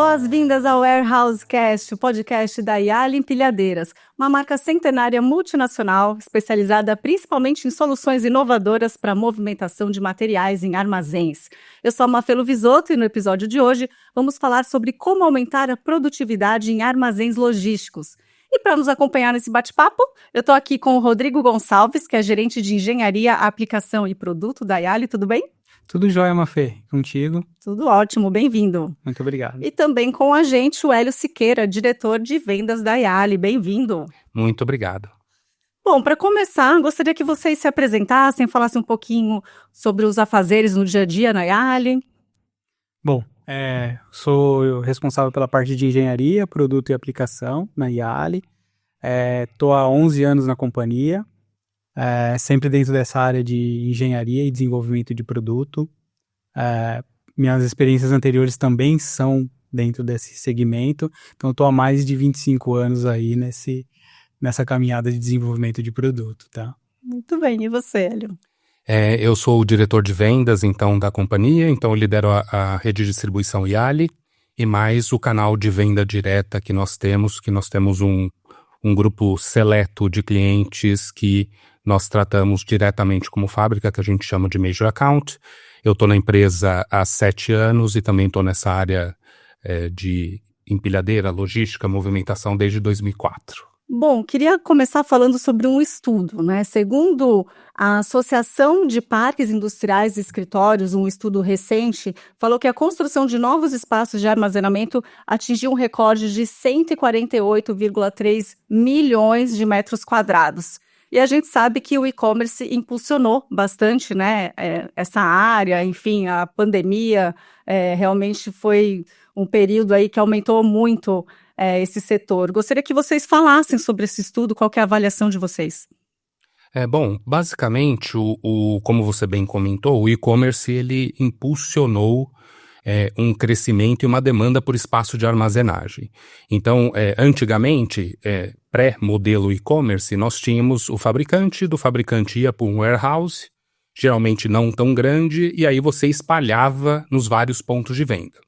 Boas-vindas ao Warehousecast, o podcast da Yali Empilhadeiras, uma marca centenária multinacional especializada principalmente em soluções inovadoras para a movimentação de materiais em armazéns. Eu sou a Mafelo Visoto e no episódio de hoje vamos falar sobre como aumentar a produtividade em armazéns logísticos. E para nos acompanhar nesse bate-papo, eu estou aqui com o Rodrigo Gonçalves, que é gerente de engenharia, aplicação e produto da Yali. Tudo bem? Tudo jóia, Mafê. Contigo? Tudo ótimo, bem-vindo. Muito obrigado. E também com a gente o Hélio Siqueira, diretor de vendas da Yali. Bem-vindo. Muito obrigado. Bom, para começar, gostaria que vocês se apresentassem, falassem um pouquinho sobre os afazeres no dia a dia na Yali. Bom, sou responsável pela parte de engenharia, produto e aplicação na Yali. Estou há 11 anos na companhia. Sempre dentro dessa área de engenharia e desenvolvimento de produto. Minhas experiências anteriores também são dentro desse segmento, então estou há mais de 25 anos aí nessa caminhada de desenvolvimento de produto, tá? Muito bem, e você, Hélio? Eu sou o diretor de vendas, então, da companhia, então eu lidero a rede de distribuição Yali e mais o canal de venda direta que nós temos um grupo seleto de clientes que nós tratamos diretamente como fábrica, que a gente chama de Major Account. Eu estou na empresa há 7 anos e também estou nessa área de empilhadeira, logística, movimentação desde 2004. Bom, queria começar falando sobre um estudo, né? Segundo a Associação de Parques Industriais e Escritórios, um estudo recente, falou que a construção de novos espaços de armazenamento atingiu um recorde de 148,3 milhões de metros quadrados. E a gente sabe que o e-commerce impulsionou bastante, né, essa área, enfim, a pandemia realmente foi um período aí que aumentou muito esse setor. Gostaria que vocês falassem sobre esse estudo, qual que é a avaliação de vocês? Bom, basicamente, como você bem comentou, o e-commerce ele impulsionou um crescimento e uma demanda por espaço de armazenagem. Então, antigamente, pré-modelo e-commerce, nós tínhamos o fabricante, do fabricante ia para um warehouse, geralmente não tão grande, e aí você espalhava nos vários pontos de venda.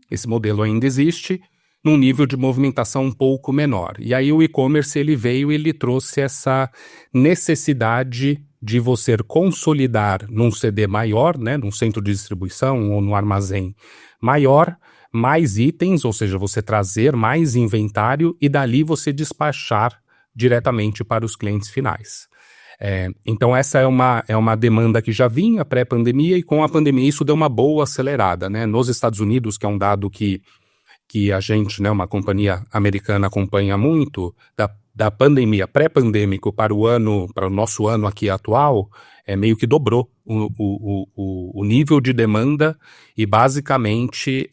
Esse modelo ainda existe, num nível de movimentação um pouco menor. E aí o e-commerce ele veio e ele trouxe essa necessidade de você consolidar num CD maior, né, num centro de distribuição ou num armazém maior, mais itens, ou seja, você trazer mais inventário e dali você despachar diretamente para os clientes finais. Então essa é uma demanda que já vinha pré-pandemia e com a pandemia isso deu uma boa acelerada, né? Nos Estados Unidos, que é um dado que a gente, né, uma companhia americana acompanha muito, da pandemia, pré-pandêmico para o nosso ano aqui atual, meio que dobrou o nível de demanda e basicamente,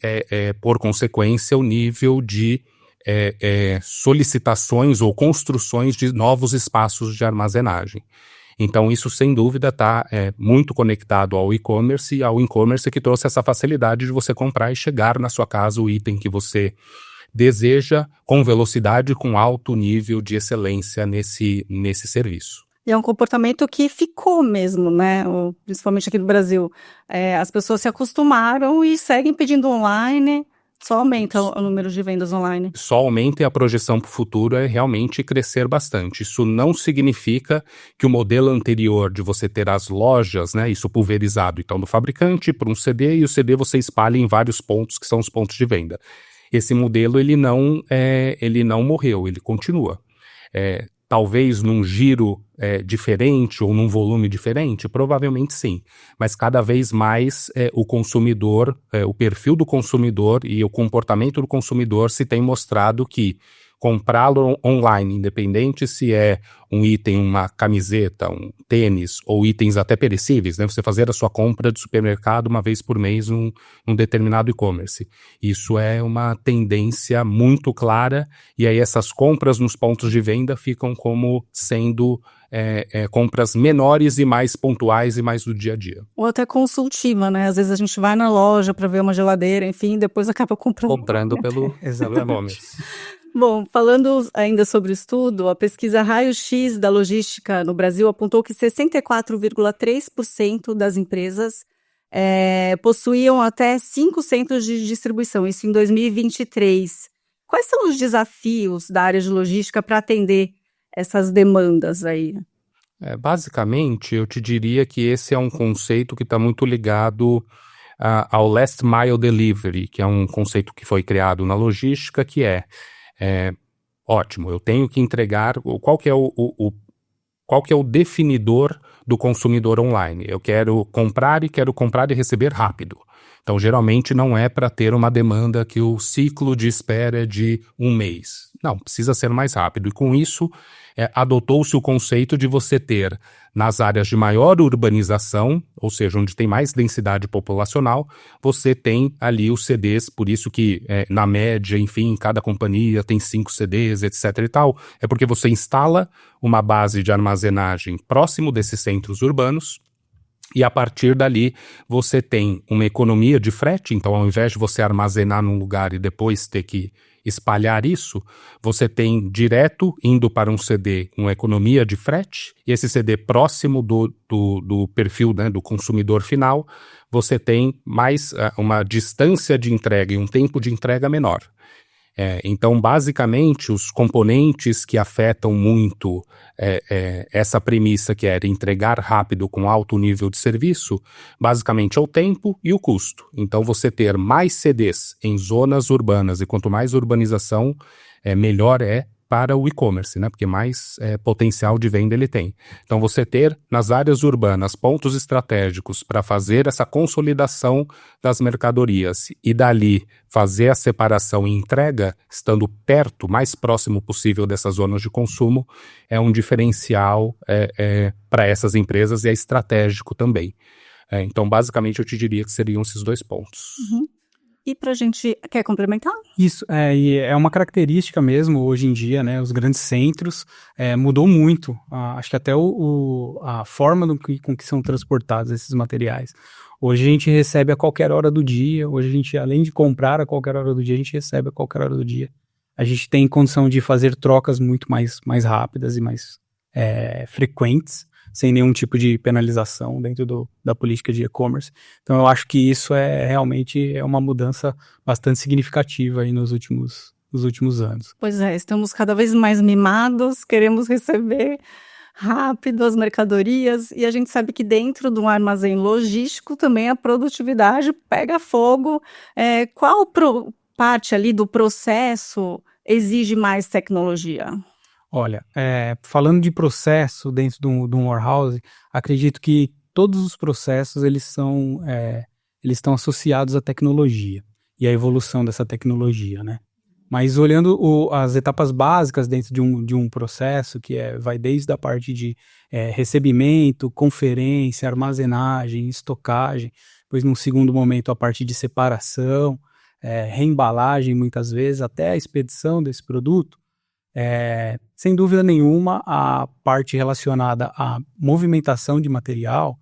por consequência, o nível de solicitações ou construções de novos espaços de armazenagem. Então isso sem dúvida está muito conectado ao e-commerce que trouxe essa facilidade de você comprar e chegar na sua casa o item que você deseja com velocidade, com alto nível de excelência nesse serviço. E é um comportamento que ficou mesmo, né? Principalmente aqui no Brasil. As pessoas se acostumaram e seguem pedindo online. Só aumenta o número de vendas online. Só aumenta e a projeção para o futuro é realmente crescer bastante. Isso não significa que o modelo anterior de você ter as lojas, né, isso pulverizado, então do fabricante para um CD e o CD você espalha em vários pontos que são os pontos de venda. Esse modelo ele não morreu, ele continua. Talvez num giro diferente ou num volume diferente, provavelmente sim. Mas cada vez mais o consumidor, o perfil do consumidor e o comportamento do consumidor se tem mostrado que comprá-lo online, independente se é um item, uma camiseta, um tênis ou itens até perecíveis, né? Você fazer a sua compra de supermercado uma vez por mês num determinado e-commerce. Isso é uma tendência muito clara e aí essas compras nos pontos de venda ficam como sendo compras menores e mais pontuais e mais do dia a dia. Ou até consultiva, né? Às vezes a gente vai na loja para ver uma geladeira, enfim, depois acaba comprando pelo e-commerce. Bom, falando ainda sobre o estudo, a pesquisa Raio-X da Logística no Brasil apontou que 64,3% das empresas possuíam até 5 centros de distribuição, isso em 2023. Quais são os desafios da área de logística para atender essas demandas aí? Basicamente, eu te diria que esse é um conceito que está muito ligado ao Last Mile Delivery, que é um conceito que foi criado na logística, que ótimo, eu tenho que entregar, qual que é o definidor do consumidor online? Eu quero comprar e receber rápido. Então, geralmente não é para ter uma demanda que o ciclo de espera é de 1 mês. Não, precisa ser mais rápido. E com isso, adotou-se o conceito de você ter, nas áreas de maior urbanização, ou seja, onde tem mais densidade populacional, você tem ali os CDs, por isso que, na média, enfim, cada companhia tem 5 CDs, etc e tal. É porque você instala uma base de armazenagem próximo desses centros urbanos, e a partir dali você tem uma economia de frete, então ao invés de você armazenar num lugar e depois ter que espalhar isso, você tem direto indo para um CD uma economia de frete, e esse CD próximo do perfil, né, do consumidor final, você tem mais uma distância de entrega e um tempo de entrega menor. Então, basicamente, os componentes que afetam muito essa premissa que era entregar rápido com alto nível de serviço, basicamente é o tempo e o custo. Então, você ter mais CDs em zonas urbanas, e quanto mais urbanização, melhor é para o e-commerce, né? Porque mais potencial de venda ele tem. Então, você ter nas áreas urbanas pontos estratégicos para fazer essa consolidação das mercadorias e dali fazer a separação e entrega, estando perto, mais próximo possível dessas zonas de consumo, é um diferencial para essas empresas e é estratégico também. Então, basicamente, eu te diria que seriam esses 2 pontos. Uhum. E para a gente, quer complementar? Isso, e é uma característica mesmo hoje em dia, né? Os grandes centros mudou muito. Acho que até a forma com que são transportados esses materiais. Hoje a gente recebe a qualquer hora do dia. Hoje a gente, além de comprar a qualquer hora do dia, a gente recebe a qualquer hora do dia. A gente tem condição de fazer trocas muito mais rápidas e mais frequentes, sem nenhum tipo de penalização dentro da política de e-commerce. Então eu acho que isso realmente uma mudança bastante significativa aí nos últimos anos. Pois estamos cada vez mais mimados, queremos receber rápido as mercadorias, e a gente sabe que dentro de um armazém logístico também a produtividade pega fogo. Qual parte ali do processo exige mais tecnologia? Olha, falando de processo dentro de um warehouse, acredito que todos os processos eles estão associados à tecnologia e à evolução dessa tecnologia, né? Mas olhando as etapas básicas dentro de um processo, que vai desde a parte de recebimento, conferência, armazenagem, estocagem, depois num segundo momento a parte de separação, reembalagem muitas vezes, até a expedição desse produto. Sem dúvida nenhuma, a parte relacionada à movimentação de material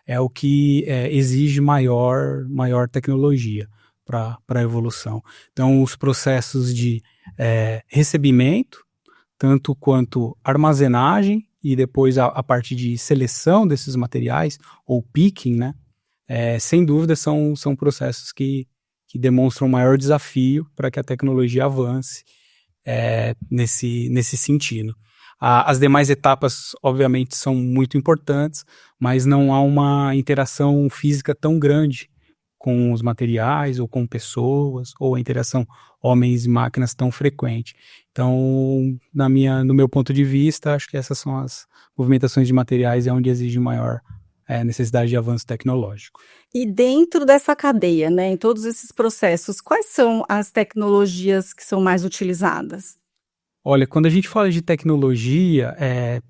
é o que exige maior tecnologia para a evolução. Então, os processos de recebimento, tanto quanto armazenagem e depois a parte de seleção desses materiais, ou picking, né? Sem dúvida são processos que demonstram maior desafio para que a tecnologia avance nesse sentido. As demais etapas, obviamente, são muito importantes, mas não há uma interação física tão grande com os materiais, ou com pessoas, ou a interação homens e máquinas tão frequente. Então, no meu ponto de vista, acho que essas são as movimentações de materiais onde exige maior necessidade de avanço tecnológico. E dentro dessa cadeia, né, em todos esses processos, quais são as tecnologias que são mais utilizadas? Olha, quando a gente fala de tecnologia,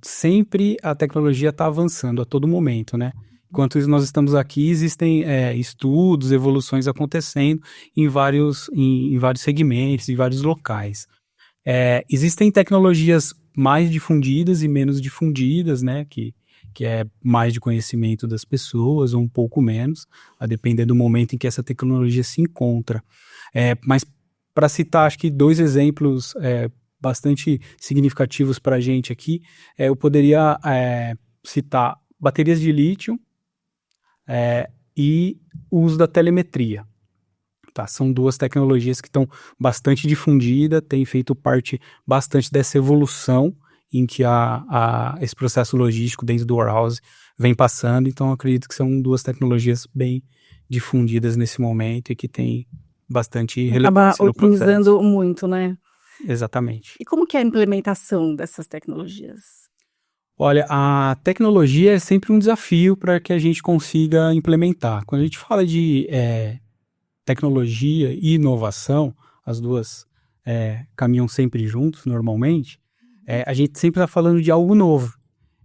sempre a tecnologia está avançando a todo momento, né? Enquanto nós estamos aqui, existem estudos, evoluções acontecendo em vários segmentos, em vários locais. Existem tecnologias mais difundidas e menos difundidas, né? Que é mais de conhecimento das pessoas, ou um pouco menos, a depender do momento em que essa tecnologia se encontra. Mas, para citar, acho que 2 exemplos bastante significativos para a gente aqui, eu poderia citar baterias de lítio e o uso da telemetria. Tá? São duas tecnologias que estão bastante difundidas, têm feito parte bastante dessa evolução em que esse processo logístico dentro do warehouse vem passando. Então, eu acredito que são duas tecnologias bem difundidas nesse momento e que têm bastante relevância Acaba no processo. otimizando muito, né? Exatamente. E como que é a implementação dessas tecnologias? Olha, a tecnologia é sempre um desafio para que a gente consiga implementar. Quando a gente fala de tecnologia e inovação, as duas caminham sempre juntos, normalmente, a gente sempre está falando de algo novo.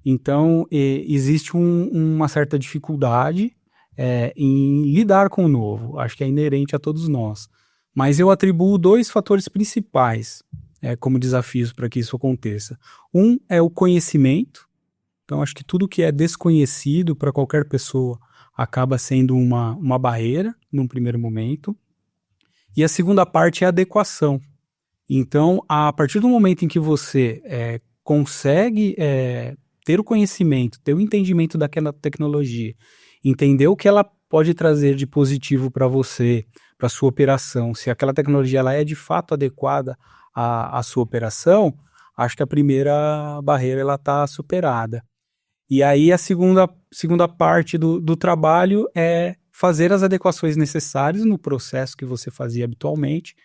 Então, existe uma certa dificuldade em lidar com o novo. Acho que é inerente a todos nós. Mas eu atribuo 2 fatores principais como desafios para que isso aconteça. Um é o conhecimento. Então, acho que tudo que é desconhecido para qualquer pessoa acaba sendo uma barreira num primeiro momento. E a segunda parte é a adequação. Então, a partir do momento em que você consegue ter o conhecimento, ter o entendimento daquela tecnologia, entender o que ela pode trazer de positivo para você, para sua operação, se aquela tecnologia ela é de fato adequada à sua operação, acho que a primeira barreira está superada. E aí a segunda parte do trabalho é fazer as adequações necessárias no processo que você fazia habitualmente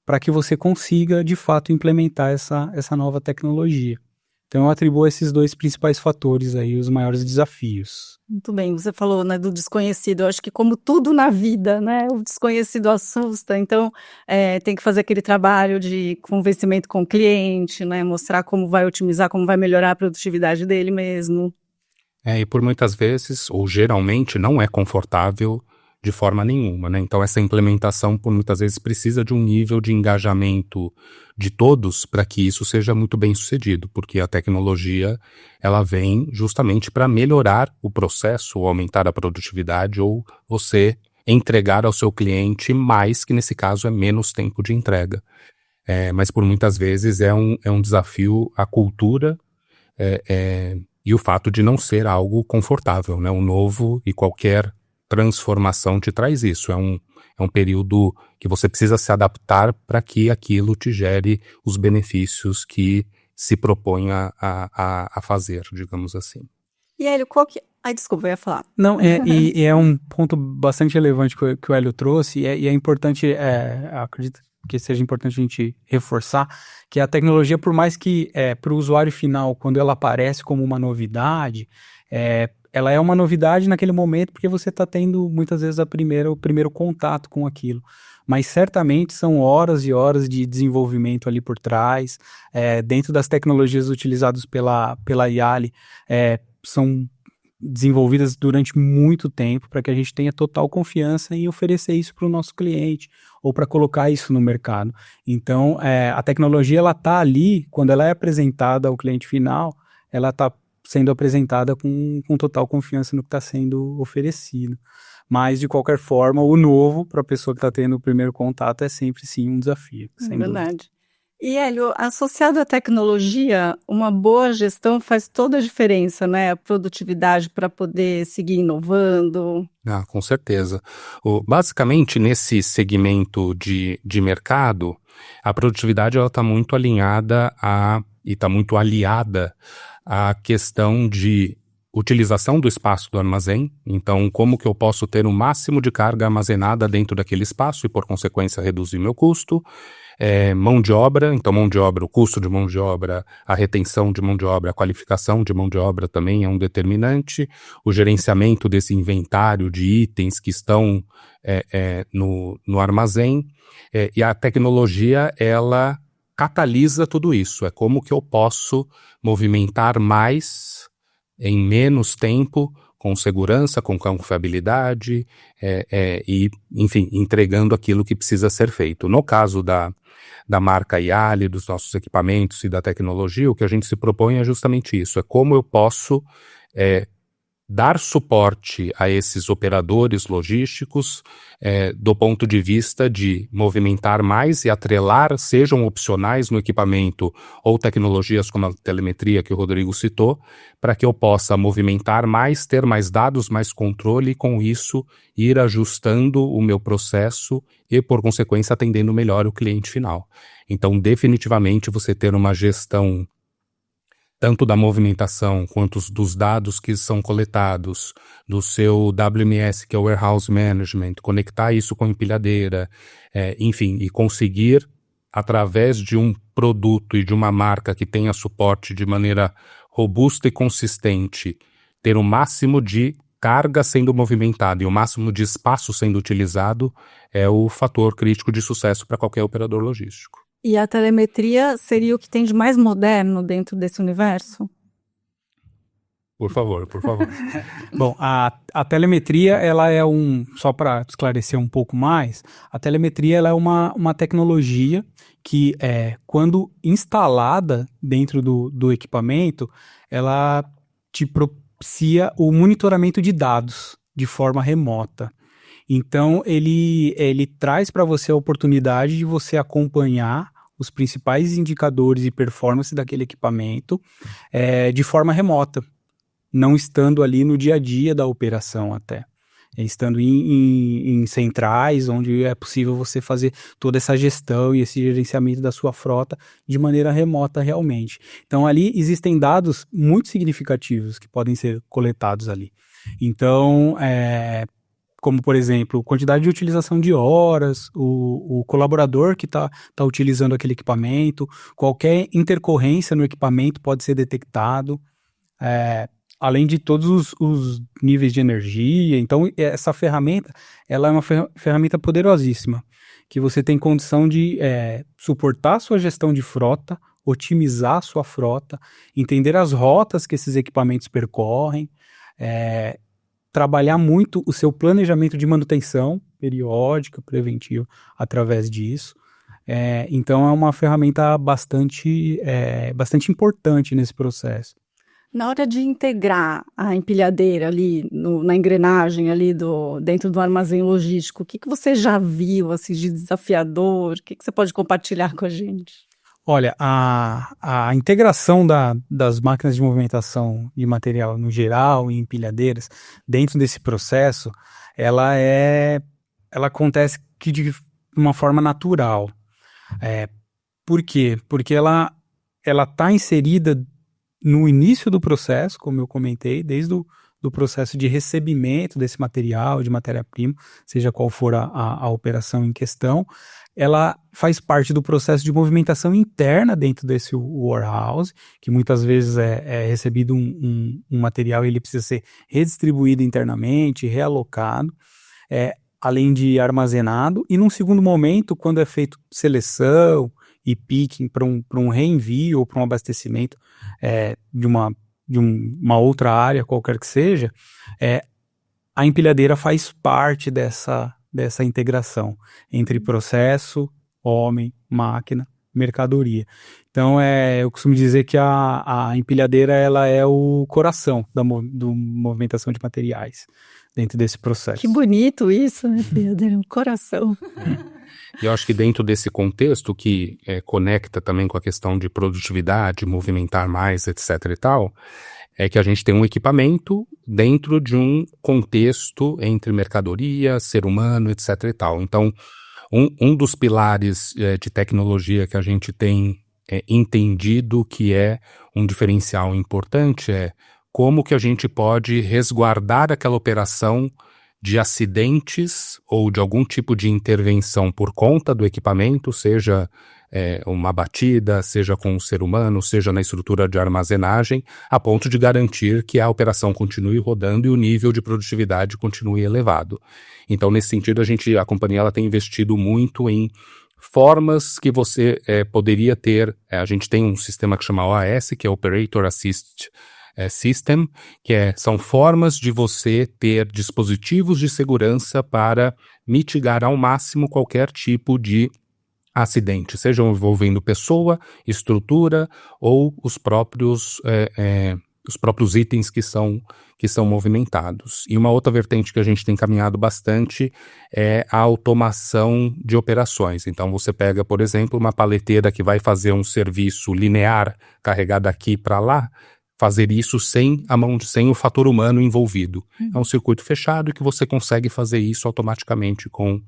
para que você consiga, de fato, implementar essa nova tecnologia. Então, eu atribuo a esses 2 principais fatores aí os maiores desafios. Muito bem, você falou, né, do desconhecido. Eu acho que como tudo na vida, né, o desconhecido assusta. Então, tem que fazer aquele trabalho de convencimento com o cliente, né, mostrar como vai otimizar, como vai melhorar a produtividade dele mesmo. E por muitas vezes, ou geralmente, não é confortável de forma nenhuma, né? Então essa implementação, por muitas vezes, precisa de um nível de engajamento de todos para que isso seja muito bem sucedido, porque a tecnologia, ela vem justamente para melhorar o processo, ou aumentar a produtividade, ou você entregar ao seu cliente mais, que nesse caso é menos tempo de entrega. Mas por muitas vezes é um desafio a cultura e o fato de não ser algo confortável, né? O novo e qualquer transformação te traz isso. É um período que você precisa se adaptar para que aquilo te gere os benefícios que se propõe a fazer, digamos assim. E Hélio, qual que... Ai, desculpa, eu ia falar. Não, e é um ponto bastante relevante que o Hélio trouxe, e é importante, acredito que seja importante a gente reforçar, que a tecnologia, por mais que para o usuário final, quando ela aparece como uma novidade, ela é uma novidade naquele momento porque você está tendo muitas vezes o primeiro contato com aquilo. Mas certamente são horas e horas de desenvolvimento ali por trás. Dentro das tecnologias utilizadas pela Yali, são desenvolvidas durante muito tempo para que a gente tenha total confiança em oferecer isso para o nosso cliente ou para colocar isso no mercado. Então, a tecnologia ela está ali, quando ela é apresentada ao cliente final, ela está sendo apresentada com total confiança no que está sendo oferecido. Mas, de qualquer forma, o novo, para a pessoa que está tendo o primeiro contato, é sempre, sim, um desafio. É verdade. E, Hélio, associado à tecnologia, uma boa gestão faz toda a diferença, né? A produtividade para poder seguir inovando. Com certeza. Basicamente, nesse segmento de mercado, a produtividade está muito alinhada e está muito aliada à questão de utilização do espaço do armazém. Então, como que eu posso ter o máximo de carga armazenada dentro daquele espaço e, por consequência, reduzir meu custo. Mão de obra, então mão de obra, o custo de mão de obra, a retenção de mão de obra, a qualificação de mão de obra também é um determinante, o gerenciamento desse inventário de itens que estão no armazém, e a tecnologia, ela catalisa tudo isso. É como que eu posso movimentar mais em menos tempo, com segurança, com confiabilidade e, enfim, entregando aquilo que precisa ser feito. No caso da marca Yali, dos nossos equipamentos e da tecnologia, o que a gente se propõe é justamente isso, é como eu posso dar suporte a esses operadores logísticos do ponto de vista de movimentar mais e atrelar, sejam opcionais no equipamento ou tecnologias como a telemetria que o Rodrigo citou, para que eu possa movimentar mais, ter mais dados, mais controle e com isso ir ajustando o meu processo e, por consequência, atendendo melhor o cliente final. Então, definitivamente, você ter uma gestão tanto da movimentação quanto dos dados que são coletados, do seu WMS, que é o Warehouse Management, conectar isso com a empilhadeira, enfim, e conseguir, através de um produto e de uma marca que tenha suporte de maneira robusta e consistente, ter o máximo de carga sendo movimentada e o máximo de espaço sendo utilizado, é o fator crítico de sucesso para qualquer operador logístico. E a telemetria seria o que tem de mais moderno dentro desse universo? Por favor. Bom, a telemetria, ela é só para esclarecer um pouco mais, a telemetria ela é uma tecnologia que, quando instalada dentro do equipamento, ela te propicia o monitoramento de dados de forma remota. Então, ele traz para você a oportunidade de você acompanhar os principais indicadores e performance daquele equipamento de forma remota, não estando ali no dia a dia da operação até. Estando em centrais, onde é possível você fazer toda essa gestão e esse gerenciamento da sua frota de maneira remota realmente. Então, ali existem dados muito significativos que podem ser coletados ali. Então, como, por exemplo, quantidade de utilização de horas, o colaborador que está utilizando aquele equipamento, qualquer intercorrência no equipamento pode ser detectado, além de todos os níveis de energia. Então, essa ferramenta, ela é uma ferramenta poderosíssima, que você tem condição de suportar a sua gestão de frota, otimizar a sua frota, entender as rotas que esses equipamentos percorrem, trabalhar muito o seu planejamento de manutenção periódica, preventiva, através disso. Então, é uma ferramenta bastante importante nesse processo. Na hora de integrar a empilhadeira ali na engrenagem ali dentro do armazém logístico, o que você já viu assim, de desafiador? O que você pode compartilhar com a gente? Olha, a integração das máquinas de movimentação de material no geral e empilhadeiras dentro desse processo, ela acontece de uma forma natural. Por quê? Porque ela está inserida no início do processo, como eu comentei, desde do processo de recebimento desse material, de matéria-prima, seja qual for a operação em questão. Ela faz parte do processo de movimentação interna dentro desse warehouse, que muitas vezes é recebido um material e ele precisa ser redistribuído internamente, realocado, além de armazenado, e num segundo momento, quando é feito seleção e picking para um reenvio ou para um abastecimento de uma outra área, qualquer que seja, a empilhadeira faz parte dessa integração entre processo, homem, máquina, mercadoria. Então, eu costumo dizer que a empilhadeira ela é o coração da movimentação de materiais dentro desse processo. Que bonito isso, né, empilhadeira? Um coração. E eu acho que dentro desse contexto que conecta também com a questão de produtividade, movimentar mais, etc. e tal, é que a gente tem um equipamento dentro de um contexto entre mercadoria, ser humano, etc. e tal. Então, um dos pilares de tecnologia que a gente tem entendido que é um diferencial importante é como que a gente pode resguardar aquela operação de acidentes ou de algum tipo de intervenção por conta do equipamento, seja uma batida, seja com o ser humano, seja na estrutura de armazenagem, a ponto de garantir que a operação continue rodando e o nível de produtividade continue elevado. Então, nesse sentido, a companhia ela tem investido muito em formas que você poderia ter. A gente tem um sistema que chama OAS, que é Operator Assist System, que são formas de você ter dispositivos de segurança para mitigar ao máximo qualquer tipo de acidente, seja envolvendo pessoa, estrutura ou os próprios os próprios itens que são movimentados. E uma outra vertente que a gente tem caminhado bastante é a automação de operações. Então você pega, por exemplo, uma paleteira que vai fazer um serviço linear, carregar daqui para lá, fazer isso sem o fator humano envolvido. É um circuito fechado que você consegue fazer isso automaticamente com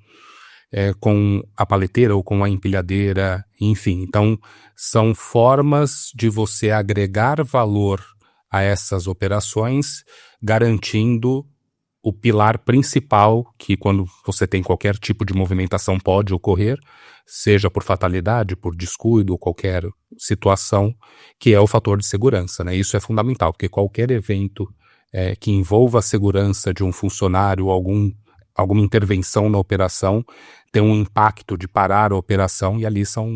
a paleteira ou com a empilhadeira, enfim. Então, são formas de você agregar valor a essas operações, garantindo o pilar principal que, quando você tem qualquer tipo de movimentação, pode ocorrer, seja por fatalidade, por descuido ou qualquer situação, que é o fator de segurança, né? Isso é fundamental, porque qualquer evento que envolva a segurança de um funcionário, alguma intervenção na operação, tem um impacto de parar a operação, e ali são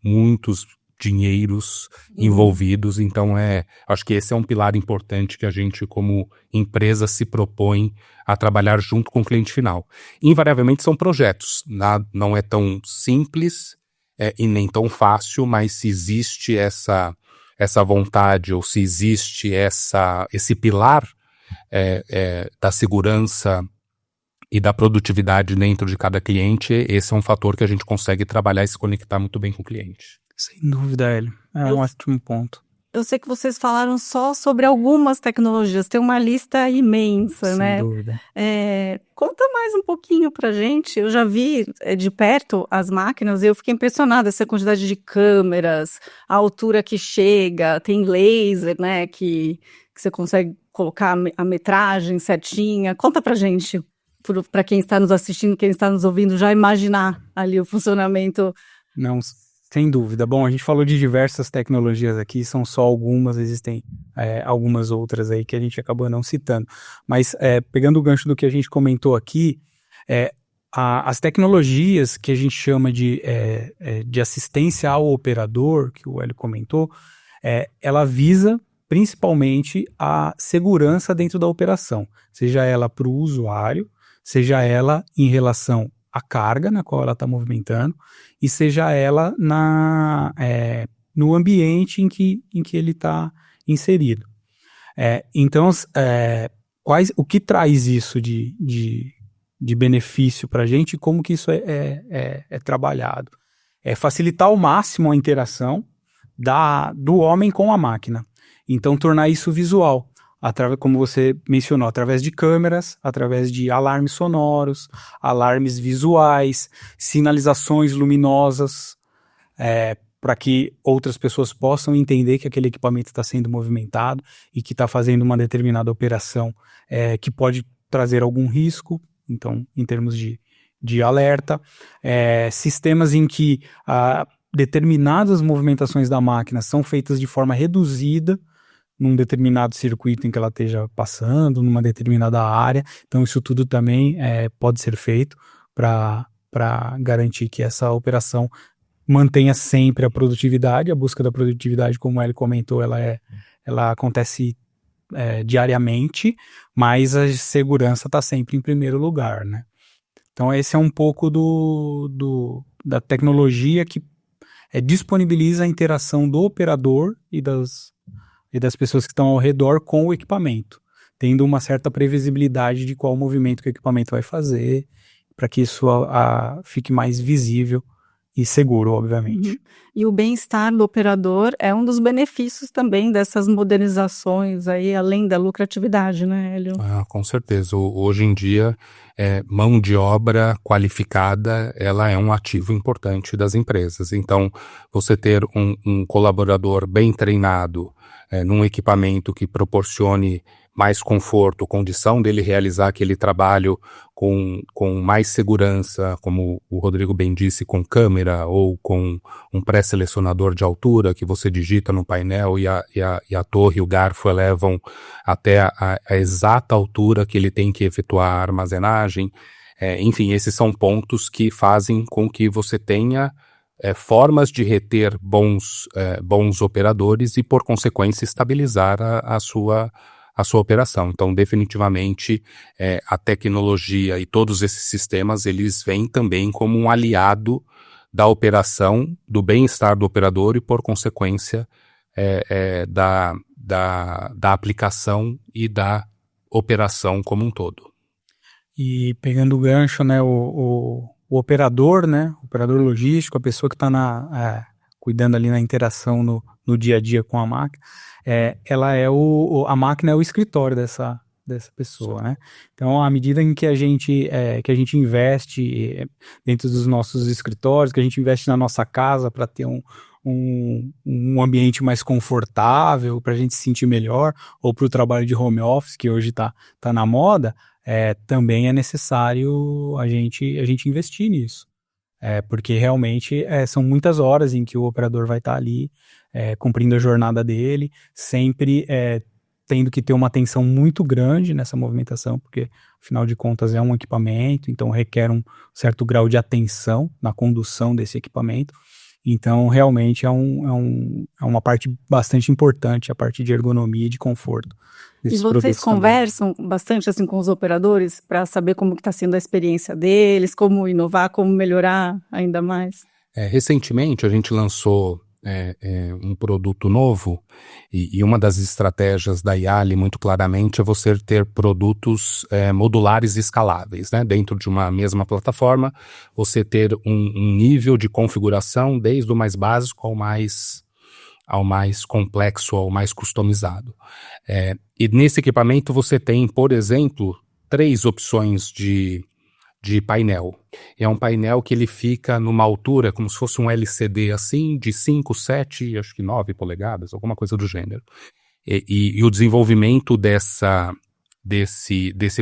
muitos dinheiros envolvidos. Então acho que esse é um pilar importante que a gente, como empresa, se propõe a trabalhar junto com o cliente final. Invariavelmente são projetos, não é tão simples e nem tão fácil, mas se existe essa vontade, ou se existe esse pilar da segurança e da produtividade dentro de cada cliente, esse é um fator que a gente consegue trabalhar e se conectar muito bem com o cliente. Sem dúvida, Hélio. É um ótimo ponto. Eu sei que vocês falaram só sobre algumas tecnologias, tem uma lista imensa, né? Sem dúvida. Conta mais um pouquinho pra gente. Eu já vi de perto as máquinas e eu fiquei impressionada, essa quantidade de câmeras, a altura que chega, tem laser, né, que você consegue colocar a metragem certinha. Conta pra gente, para quem está nos assistindo, quem está nos ouvindo, já imaginar ali o funcionamento. Não, sem dúvida. Bom, a gente falou de diversas tecnologias aqui, são só algumas, existem algumas outras aí que a gente acabou não citando. Mas pegando o gancho do que a gente comentou aqui, as tecnologias que a gente chama de assistência ao operador, que o Hélio comentou, ela visa principalmente a segurança dentro da operação, seja ela para o usuário, seja ela em relação à carga na qual ela está movimentando, e seja ela no ambiente em que ele está inserido. Então, o que traz isso de benefício para a gente e como que isso é trabalhado? É facilitar ao máximo a interação do homem com a máquina. Então, tornar isso visual. Como você mencionou, através de câmeras, através de alarmes sonoros, alarmes visuais, sinalizações luminosas, para que outras pessoas possam entender que aquele equipamento está sendo movimentado e que está fazendo uma determinada operação que pode trazer algum risco, então, em termos de alerta. Sistemas em que determinadas movimentações da máquina são feitas de forma reduzida, num determinado circuito em que ela esteja passando, numa determinada área. Então isso tudo também pode ser feito para garantir que essa operação mantenha sempre a produtividade. A busca da produtividade, como ele comentou, ela acontece diariamente, mas a segurança está sempre em primeiro lugar, né? Então esse é um pouco da tecnologia que disponibiliza a interação do operador e das pessoas que estão ao redor com o equipamento, tendo uma certa previsibilidade de qual movimento que o equipamento vai fazer, para que isso fique mais visível e seguro, obviamente. Uhum. E o bem-estar do operador é um dos benefícios também dessas modernizações aí, além da lucratividade, né, Hélio? Com certeza. Hoje em dia, mão de obra qualificada, ela é um ativo importante das empresas. Então, você ter um colaborador bem treinado, num equipamento que proporcione mais conforto, condição dele realizar aquele trabalho com mais segurança, como o Rodrigo bem disse, com câmera ou com um pré-selecionador de altura que você digita no painel e a torre e o garfo elevam até a exata altura que ele tem que efetuar a armazenagem. Enfim, esses são pontos que fazem com que você tenha formas de reter bons operadores e, por consequência, estabilizar a sua operação. Então, definitivamente, a tecnologia e todos esses sistemas, eles vêm também como um aliado da operação, do bem-estar do operador e, por consequência, da aplicação e da operação como um todo. E pegando o gancho, né, o operador, né, o operador logístico, a pessoa que está cuidando ali na interação no dia a dia com a máquina, a máquina é o escritório dessa pessoa, né? Então, à medida em que a gente investe dentro dos nossos escritórios, que a gente investe na nossa casa para ter um ambiente mais confortável, para a gente se sentir melhor, ou para o trabalho de home office, que hoje tá na moda, também é necessário a gente investir nisso. Porque realmente são muitas horas em que o operador vai estar ali cumprindo a jornada dele, sempre tendo que ter uma atenção muito grande nessa movimentação, porque afinal de contas é um equipamento, então requer um certo grau de atenção na condução desse equipamento. Então realmente é uma parte bastante importante, a parte de ergonomia e de conforto. E vocês conversam bastante assim com os operadores para saber como está sendo a experiência deles, como inovar, como melhorar ainda mais? Recentemente a gente lançou um produto novo e uma das estratégias da Yali muito claramente é você ter produtos modulares e escaláveis, né? Dentro de uma mesma plataforma, você ter um nível de configuração desde o mais básico ao mais complexo, ao mais customizado. E nesse equipamento você tem, por exemplo, 3 opções de painel. É um painel que ele fica numa altura como se fosse um LCD assim, de 5, 7, acho que 9 polegadas, alguma coisa do gênero. E o desenvolvimento desse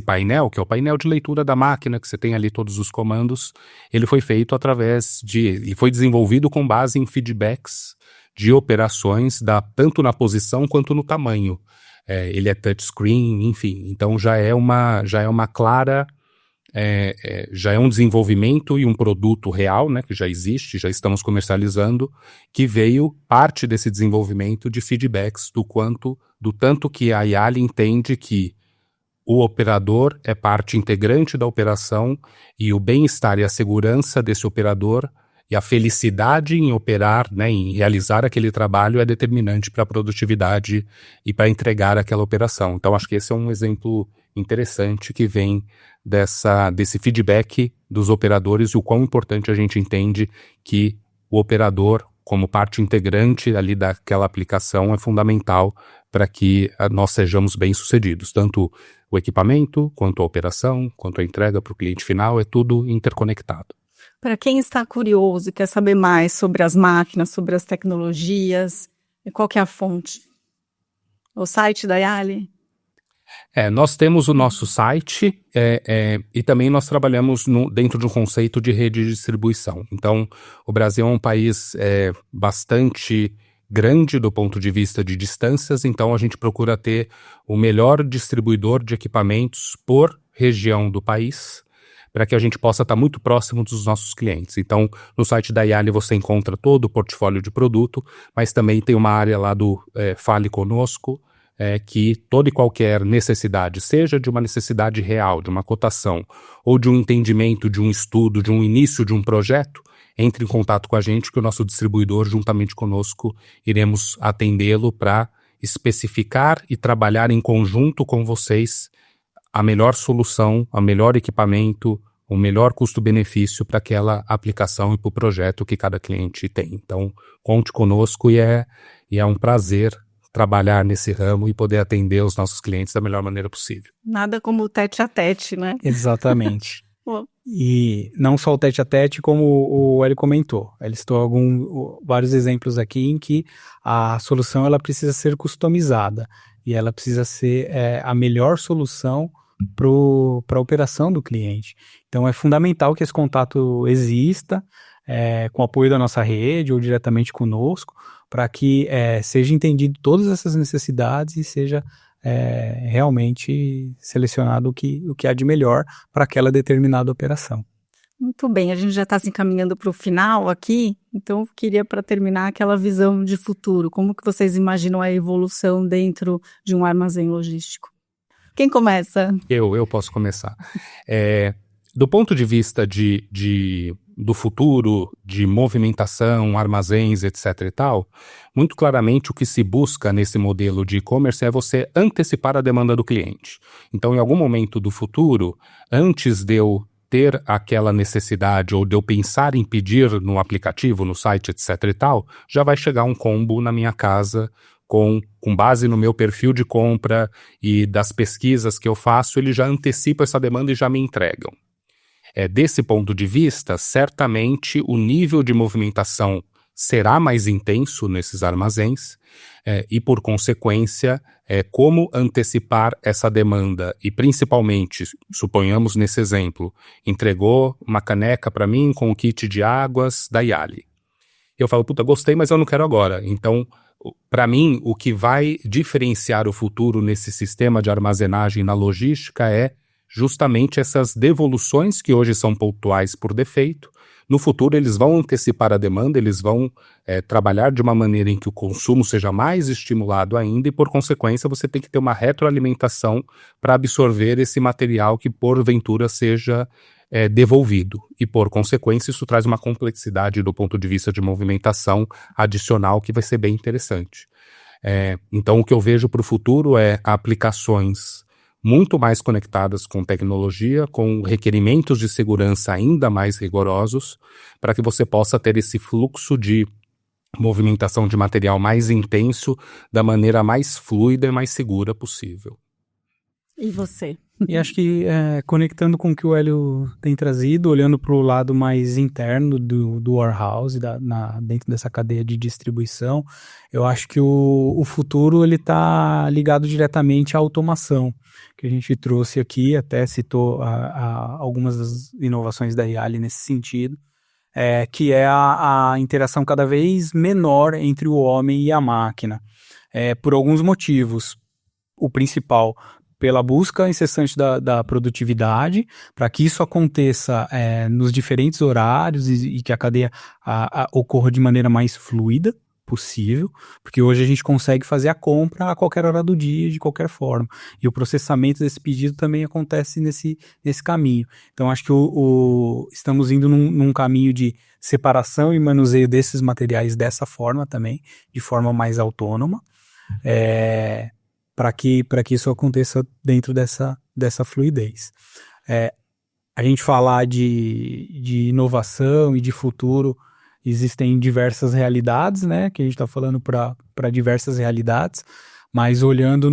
painel, que é o painel de leitura da máquina, que você tem ali todos os comandos, ele foi feito ele foi desenvolvido com base em feedbacks de operações, tanto na posição quanto no tamanho. Ele é touchscreen, enfim, então já é uma clara... já é um desenvolvimento e um produto real, né, que já existe, já estamos comercializando, que veio parte desse desenvolvimento de feedbacks do tanto que a Yali entende que o operador é parte integrante da operação e o bem-estar e a segurança desse operador e a felicidade em operar, né, em realizar aquele trabalho é determinante para a produtividade e para entregar aquela operação. Então acho que esse é um exemplo interessante que vem desse feedback dos operadores e o quão importante a gente entende que o operador, como parte integrante ali daquela aplicação, é fundamental para que nós sejamos bem-sucedidos. Tanto o equipamento, quanto a operação, quanto a entrega para o cliente final, é tudo interconectado. Para quem está curioso e quer saber mais sobre as máquinas, sobre as tecnologias, qual que é a fonte? O site da Yali? Nós temos o nosso site e também nós trabalhamos dentro de um conceito de rede de distribuição. Então, o Brasil é um país bastante grande do ponto de vista de distâncias, então a gente procura ter o melhor distribuidor de equipamentos por região do país, para que a gente possa estar muito próximo dos nossos clientes. Então, no site da Yali você encontra todo o portfólio de produto, mas também tem uma área lá do Fale Conosco, que toda e qualquer necessidade, seja de uma necessidade real, de uma cotação, ou de um entendimento, de um estudo, de um início de um projeto, entre em contato com a gente, que o nosso distribuidor, juntamente conosco, iremos atendê-lo para especificar e trabalhar em conjunto com vocês a melhor solução, o melhor equipamento, o melhor custo-benefício para aquela aplicação e para o projeto que cada cliente tem. Então, conte conosco e é um prazer trabalhar nesse ramo e poder atender os nossos clientes da melhor maneira possível. Nada como o tete-a-tete, né? Exatamente. E não só o tete-a-tete, como o Hélio comentou. Ele listou vários exemplos aqui em que a solução ela precisa ser customizada e ela precisa ser a melhor solução para a operação do cliente. Então é fundamental que esse contato exista com o apoio da nossa rede ou diretamente conosco, para que seja entendido todas essas necessidades e seja realmente selecionado o que há de melhor para aquela determinada operação. Muito bem, a gente já está se encaminhando para o final aqui, então eu queria, para terminar, aquela visão de futuro. Como que vocês imaginam a evolução dentro de um armazém logístico? Quem começa? Eu posso começar. Do ponto de vista de do futuro de movimentação, armazéns, etc. e tal, muito claramente o que se busca nesse modelo de e-commerce é você antecipar a demanda do cliente. Então, em algum momento do futuro, antes de eu ter aquela necessidade ou de eu pensar em pedir no aplicativo, no site, etc. e tal, já vai chegar um combo na minha casa com base no meu perfil de compra e das pesquisas que eu faço, ele já antecipa essa demanda e já me entregam. Desse ponto de vista, certamente o nível de movimentação será mais intenso nesses armazéns e, por consequência, como antecipar essa demanda e, principalmente, suponhamos nesse exemplo, entregou uma caneca para mim com o kit de águas da Yali. Eu falo, puta, gostei, mas eu não quero agora. Então, para mim, o que vai diferenciar o futuro nesse sistema de armazenagem na logística é justamente essas devoluções que hoje são pontuais por defeito. No futuro, eles vão antecipar a demanda, eles vão trabalhar de uma maneira em que o consumo seja mais estimulado ainda e, por consequência, você tem que ter uma retroalimentação para absorver esse material que, porventura, seja devolvido. E, por consequência, isso traz uma complexidade do ponto de vista de movimentação adicional que vai ser bem interessante. Então, o que eu vejo para o futuro é aplicações muito mais conectadas com tecnologia, com requerimentos de segurança ainda mais rigorosos, para que você possa ter esse fluxo de movimentação de material mais intenso da maneira mais fluida e mais segura possível. E você? E acho que conectando com o que o Hélio tem trazido, olhando para o lado mais interno do warehouse, dentro dessa cadeia de distribuição, eu acho que o futuro está ligado diretamente à automação, que a gente trouxe aqui, até citou algumas das inovações da Yali nesse sentido, que é a interação cada vez menor entre o homem e a máquina, por alguns motivos. O principal, pela busca incessante da produtividade, para que isso aconteça nos diferentes horários e que a cadeia ocorra de maneira mais fluida possível, porque hoje a gente consegue fazer a compra a qualquer hora do dia, de qualquer forma, e o processamento desse pedido também acontece nesse caminho. Então acho que estamos indo num caminho de separação e manuseio desses materiais dessa forma também, de forma mais autônoma, para que isso aconteça dentro dessa fluidez. A gente falar de inovação e de futuro, existem diversas realidades, né, que a gente está falando para diversas realidades, mas olhando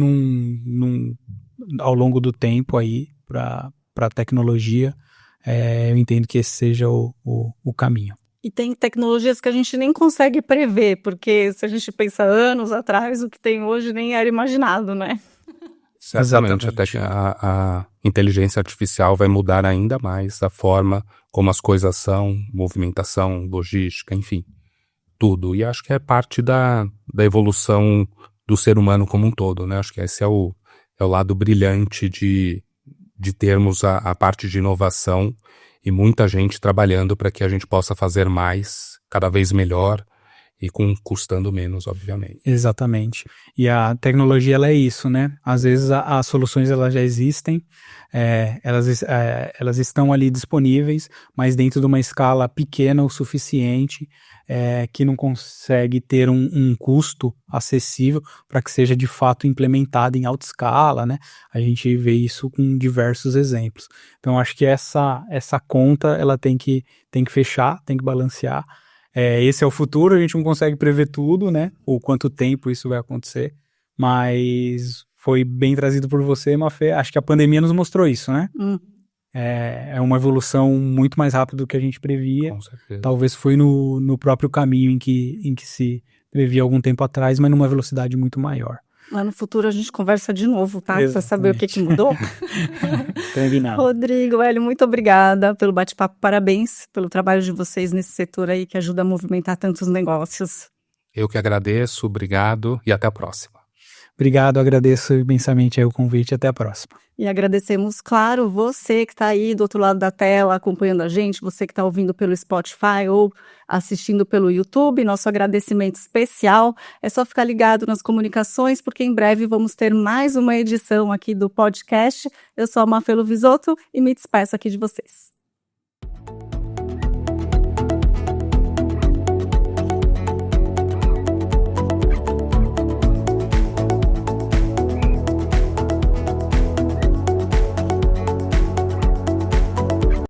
ao longo do tempo aí para a tecnologia, eu entendo que esse seja o caminho. E tem tecnologias que a gente nem consegue prever, porque se a gente pensa anos atrás, o que tem hoje nem era imaginado, né? Certamente, até que a inteligência artificial vai mudar ainda mais a forma como as coisas são, movimentação, logística, enfim, tudo. E acho que é parte da evolução do ser humano como um todo, né? Acho que esse é o lado brilhante de termos a parte de inovação e muita gente trabalhando para que a gente possa fazer mais, cada vez melhor, e custando menos, obviamente. Exatamente. E a tecnologia, ela é isso, né? Às vezes as soluções elas já existem, elas estão ali disponíveis, mas dentro de uma escala pequena o suficiente, que não consegue ter um custo acessível para que seja de fato implementada em alta escala, né? A gente vê isso com diversos exemplos. Então acho que essa conta ela tem que fechar, tem que balancear. Esse é o futuro, a gente não consegue prever tudo, né? Ou quanto tempo isso vai acontecer, mas foi bem trazido por você, Mafê. Acho que a pandemia nos mostrou isso, né? É uma evolução muito mais rápida do que a gente previa. Com certeza. Talvez foi no próprio caminho em que se previa algum tempo atrás, mas numa velocidade muito maior. Lá no futuro a gente conversa de novo, tá? Exatamente. Pra saber o que mudou. Combinado. Rodrigo, Hélio, muito obrigada pelo bate-papo. Parabéns pelo trabalho de vocês nesse setor aí que ajuda a movimentar tantos negócios. Eu que agradeço, obrigado e até a próxima. Obrigado, agradeço imensamente aí o convite e até a próxima. E agradecemos, claro, você que está aí do outro lado da tela acompanhando a gente, você que está ouvindo pelo Spotify ou assistindo pelo YouTube. Nosso agradecimento especial. É só ficar ligado nas comunicações, porque em breve vamos ter mais uma edição aqui do podcast. Eu sou a Mafê Lovisotto e me despeço aqui de vocês.